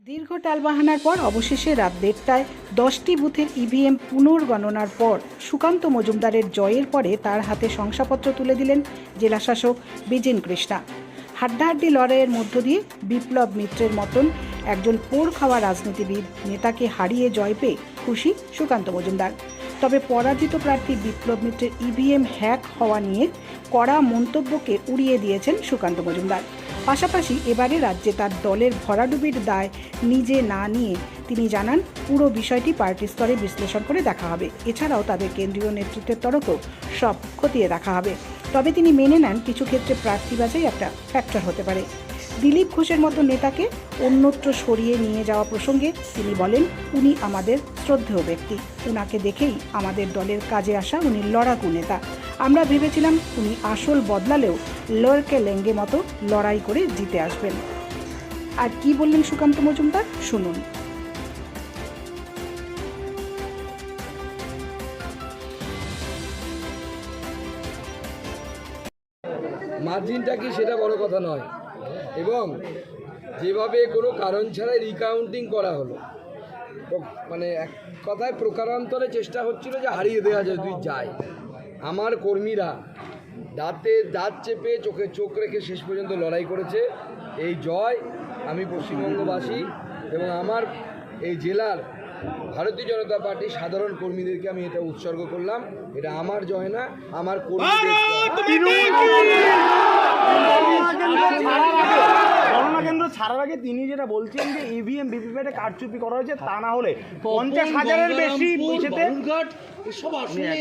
দীর্ঘ টালবাহানার পর অবশেষে রাত 1:30টায় 10টি বুথের ইভিএম পুনর্গণনার পর সুকান্ত মজুমদারের জয়ের পরে তার হাতে শংসাপত্র তুলে দিলেন জেলাশাসক বিজেন কৃষ্ণা। হাড্ডাহাড্ডি লড়াইয়ের মধ্য দিয়ে বিপ্লব মিত্রের মতন একজন পোড় খাওয়া রাজনীতিবিদ নেতাকে হারিয়ে জয় পেয়ে খুশি সুকান্ত মজুমদার। তবে পরাজিত প্রার্থী বিপ্লব মিত্রের ইভিএম হ্যাক হওয়া নিয়ে কড়া মন্তব্যকে উড়িয়ে দিয়েছেন সুকান্ত মজুমদার। পাশাপাশি এবারে রাজ্যে তার দলের ভরাডুবির দায় নিজে না নিয়ে তিনি জানান পুরো বিষয়টি পার্টি স্তরে বিশ্লেষণ করে দেখা হবে। এছাড়াও তাদের কেন্দ্রীয় নেতৃত্বের তরফেও সব খতিয়ে দেখা হবে। তবে তিনি মেনে নেন কিছু ক্ষেত্রে প্রার্থী বাছাই একটা ফ্যাক্টর হতে পারে। দিলীপ ঘোষের মতো নেতাকে অন্যত্র সরিয়ে নিয়ে যাওয়া প্রসঙ্গে তিনি বলেন, উনি আমাদের শ্রদ্ধেয় ব্যক্তি, উনাকে দেখেই আমাদের দলের কাজে আসা উনি লড়াকু নেতা। আমরা ভেবেছিলাম উনি আসল বদলালেও লড়কে লেঙ্গে মতো লড়াই করে জিতে আসবেন। আর কি বললেন সুকান্ত মজুমদার, শুনুন। মার্জিনটা কি সেটা বড় কথা নয়, এবং যেভাবে কোনো কারণ ছাড়াই রিকাউন্টিং করা হলো, মানে এক কথায় প্রকারান্তরে চেষ্টা হচ্ছিল যে হারিয়ে দেওয়া যদি যায়। আমার কর্মীরা দাঁত চেপে চোখে চোখ রেখে শেষ পর্যন্ত লড়াই করেছে। এই জয় আমি পশ্চিমবঙ্গবাসী এবং আমার এই জেলার ভারতীয় জনতা পার্টির সাধারণ কর্মীদেরকে আমি এটা উৎসর্গ করলাম। এটা আমার জয় না, আমার কর্মীদের গণনা কেন্দ্র ছাড়ার আগে তিনি যেটা বলছেন যে ইভিএম ভিভিপ্যাটে কারচুপি করা হয়েছে, তা না হলে 50,000-এর বেশি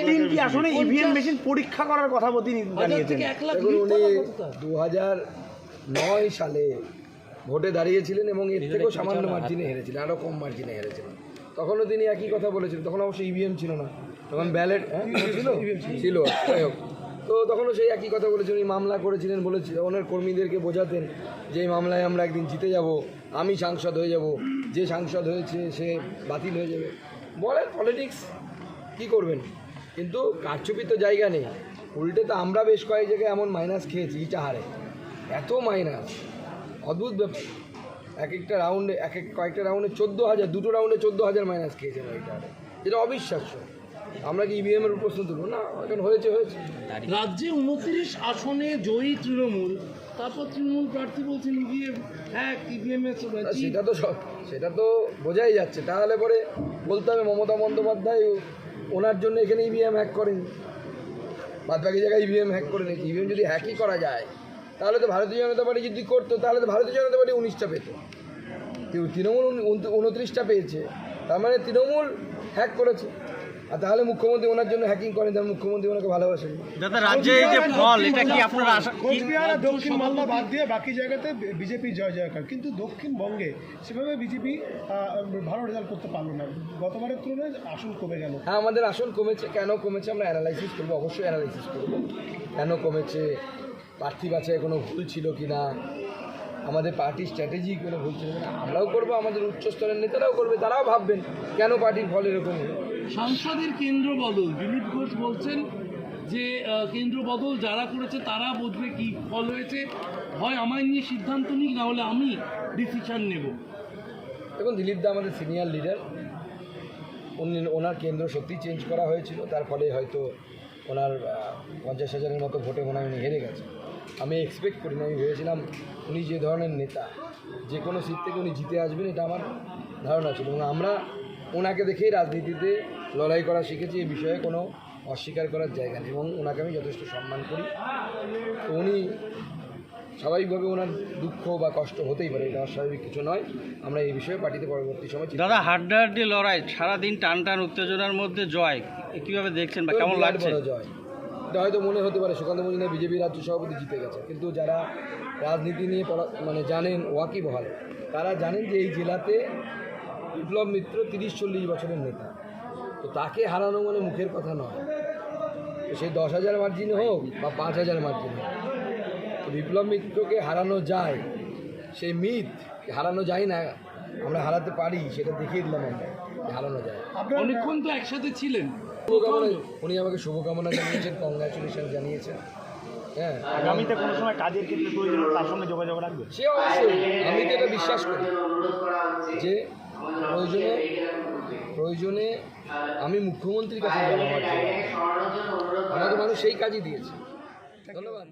তিনটি আসনে ইভিএম মেশিন পরীক্ষা করার কথা তিনি জানিয়েছেন। দেখুন, উনি 2009 সালে ভোটে দাঁড়িয়েছিলেন এবং এর থেকেও সামান্য মার্জিনে হেরেছিলেন, আরও কম মার্জিনে হেরেছিলেন। তখনও তিনি একই কথা বলেছিলেন। তখন অবশ্যই ইভিএম ছিল না, তখন ব্যালেট ছিল যাই হোক। তো তখনও সেই একই কথা বলেছেন। উনি মামলা করেছিলেন, বলেছে ওনার কর্মীদেরকে বোঝাতেন যে এই মামলায় আমরা একদিন জিতে যাব, আমি সাংসদ হয়ে যাব, যে সাংসদ হয়েছে সে বাতিল হয়ে যাবে। বলেন পলিটিক্স কী করবেন, কিন্তু কারচুপি তো জায়গা নেই। উল্টে তো আমরা বেশ কয়েক জায়গায় এমন মাইনাস খেয়েছি, ইটাহারে এত মাইনাস, অদ্ভুত ব্যাপার। কয়েকটা রাউন্ডে 14,000, দুটো রাউন্ডে 14,000 মাইনাস খেয়েছে ইটাহারে, যেটা অবিশ্বাস্য। আমরা কি ইভিএম এর প্রশ্ন তুলব না? এখন হয়েছে। রাজ্যে 29 আসনে জয়ী তৃণমূল, তারপর তৃণমূল প্রার্থী বলছেন ইভিএম হ্যাঁ ইভিএম সেটা তো বোঝাই যাচ্ছে। তাহলে পরে বলতে হবে মমতা বন্দ্যোপাধ্যায় ওনার জন্য এখানে ইভিএম হ্যাক করেনি, বাদবাকি জায়গায় ইভিএম হ্যাক করে নিয়েছে। ইভিএম যদি হ্যাকই করা যায় তাহলে তো ভারতীয় জনতা পার্টি যদি করতো, তাহলে তো ভারতীয় জনতা পার্টি 19টা পেত, তৃণমূল 29টা পেয়েছে। তার মানে তৃণমূল হ্যাক করেছে। আর তাহলে মুখ্যমন্ত্রী ওনার জন্য হ্যাকিং করেন, তাহলে মুখ্যমন্ত্রী ওনাকে ভালোবাসেন। দাদা, রাজ্যে এই যে ফল, এটা কি আপনারা আশা? কোচবিহার দক্ষিণ মালদা বাদ দিয়ে বাকি জায়গাতে বিজেপি জয় জয়কার, কিন্তু দক্ষিণবঙ্গে সেভাবে বিজেপি ভালো রেজাল্ট করতে পারলো না। গতবারের তুলনায় আসন কমে গেল। হ্যাঁ, আমাদের আসন কমেছে। কেন কমেছে আমরা অ্যানালাইসিস করবো, অবশ্যই অ্যানালাইসিস করবো। কেন কমেছে, প্রার্থী বাছাই কোনো ভুল ছিল কি না, আমাদের পার্টির স্ট্র্যাটেজি কোনো ভুল ছিল না, আমরাও করবো, আমাদের উচ্চস্তরের নেতারাও করবে। তারাও ভাববেন কেন পার্টির ফল এরকম হলো। সাংসদের কেন্দ্র বদল, দিলীপ ঘোষ বলছেন যে কেন্দ্র বদল যারা করেছে তারা বুঝবে কি ফল হয়েছে, হয় আমায় নিয়ে সিদ্ধান্ত নিক, না হলে আমি ডিসিশন নেব। দেখুন, দিলীপ দা আমাদের সিনিয়র লিডার, ওনার কেন্দ্র সত্যি চেঞ্জ করা হয়েছিল, তার ফলে হয়তো ওনার 50,000-এর মতো ভোটে মনে হয় উনি হেরে গেছে। আমি এক্সপেক্ট করিনি, আমি ভেবেছিলাম উনি যে ধরনের নেতা যে কোনো সিট থেকে উনি জিতে আসবেন, এটা আমার ধারণা ছিল। এবং আমরা ওনাকে দেখেই রাজনীতিতে লড়াই করা শিখেছি, এই বিষয়ে কোনো অস্বীকার করার জায়গা নেই, এবং ওনাকে আমি যথেষ্ট সম্মান করি। তো উনি স্বাভাবিকভাবে ওনার দুঃখ বা কষ্ট হতেই পারে, এটা অস্বাভাবিক কিছু নয়। আমরা এই বিষয়ে পার্টিতে পরবর্তী সময় দাদা, হাড্ডাহাড্ডি লড়াই, সারাদিন টান উত্তেজনার মধ্যে জয়, কিভাবে দেখছেন বা কেমন লাগছে? জয়, এটা হয়তো মনে হতে পারে সুকান্ত মজুমদার বিজেপি রাজ্য সভাপতি জিতে গেছে, কিন্তু যারা রাজনীতি নিয়ে জানেন, ওয়াকিবহাল, তারা জানেন যে এই জেলাতে বিপ্লব মিত্র 30-40 বছরের নেতা। তো তাকে হারানো মানে মুখের কথা নয়। তো সেই 10,000 মার্জিনে হোক বা 5,000 মার্জিনে হোক, তো বিপ্লব মিত্রকে হারানো যায়, সেই মিথ হারানো যায় না, আমরা হারাতে পারি, সেটা দেখিয়ে দিলাম আমরা, হারানো যায়। অনেকক্ষণ তো একসাথে ছিলেন। উনি আমাকে শুভকামনা জানিয়েছেন, কংগ্রাচুলেশন জানিয়েছেন। হ্যাঁ, আগামীতে কোনো সময় কাজের ক্ষেত্রে প্রয়োজন তার সঙ্গে যোগাযোগ রাখবে। সে অবশ্যই, আমি তো এটা বিশ্বাস করি যে প্রয়োজনে আমি মুখ্যমন্ত্রীর কাছে যাবো আমার জন্য। আমাকে মানুষ সেই কাজই দিয়েছে। ধন্যবাদ।